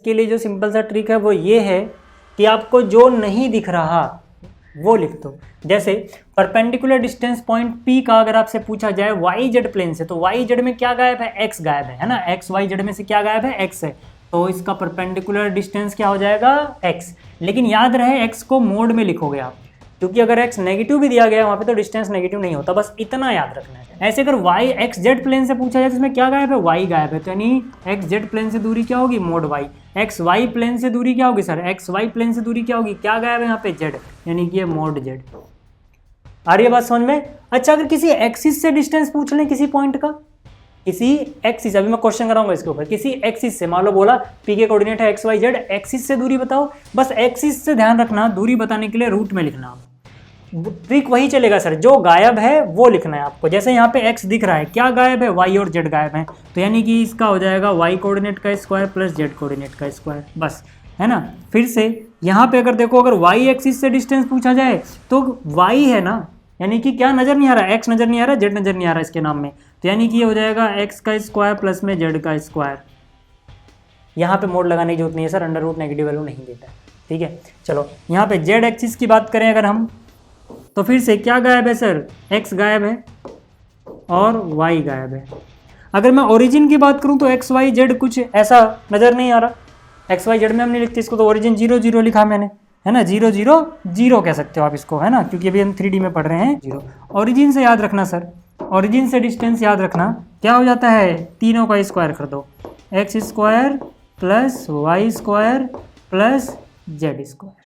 इसके लिए जो सिंपल सा ट्रिक है वो ये है कि आपको जो नहीं दिख रहा वो लिख दो। जैसे परपेंडिकुलर डिस्टेंस पॉइंट P का अगर आपसे पूछा जाए वाई जेड प्लेन से, तो वाई जेड में क्या गायब है, एक्स गायब है ना, एक्स वाई जेड में से क्या गायब है, एक्स है, तो इसका परपेंडिकुलर डिस्टेंस क्या हो जाएगा, एक्स। लेकिन याद रहे एक्स को मोड में लिखोगे आप, क्योंकि अगर एक्स नेगेटिव भी दिया गया वहाँ पे तो डिस्टेंस नेगेटिव नहीं होता, बस इतना याद रखना है। ऐसे अगर वाई एक्स जेड प्लेन से पूछा जाए तो इसमें क्या गायब है, वाई गायब है, तो यानी एक्स जेड प्लेन से दूरी क्या होगी, mod y. X y plane से दूरी क्या होगी सर, एक्स वाई प्लेन से दूरी क्या होगी, क्या गायब है यहाँ पे, जेड, यानी कि ये मोड जेड। आ रही है बात समझ में। अच्छा अगर किसी एक्सिस से डिस्टेंस पूछ लें किसी पॉइंट का, किसी एक्सिस, अभी मैं क्वेश्चन कराऊंगा इसके ऊपर, किसी एक्सिस से, मान लो बोला पी के कोऑर्डिनेट है एक्स वाई जेड, एक्सिस से दूरी बताओ, बस एक्सिस से ध्यान रखना, दूरी बताने के लिए रूट में लिखना, ट्रिक वही चलेगा सर, जो गायब है वो लिखना है आपको। जैसे यहाँ पे x दिख रहा है, क्या गायब है, y और z गायब है, तो यानी कि इसका हो जाएगा y कोऑर्डिनेट का स्क्वायर प्लस z कोऑर्डिनेट का स्क्वायर, बस, है ना। फिर से यहाँ पे अगर देखो, अगर y एक्सिस से डिस्टेंस पूछा जाए तो y है ना, यानी कि क्या नजर नहीं आ रहा, x नजर नहीं आ रहा, z नजर नहीं आ रहा इसके नाम में, तो यानी कि ये हो जाएगा x का स्क्वायर प्लस में z का स्क्वायर। यहाँ पे मोड लगाने की जरूरत नहीं है sir, under root negative value नहीं देता है, ठीक है। चलो यहाँ पे z एक्सिस की बात करें अगर हम, तो फिर से क्या गायब है सर, x गायब है और y गायब है। अगर मैं ओरिजिन की बात करूं तो x y z कुछ ऐसा नज़र नहीं आ रहा, x y z में हम नहीं लिखते इसको, तो ओरिजिन 0 0 लिखा मैंने, है ना, 0 0 0 कह सकते हो आप इसको, है ना, क्योंकि अभी हम 3D में पढ़ रहे हैं 0। ओरिजिन से याद रखना सर, ओरिजिन से डिस्टेंस याद रखना, क्या हो जाता है, तीनों का स्क्वायर कर दो, x square plus y square plus z square.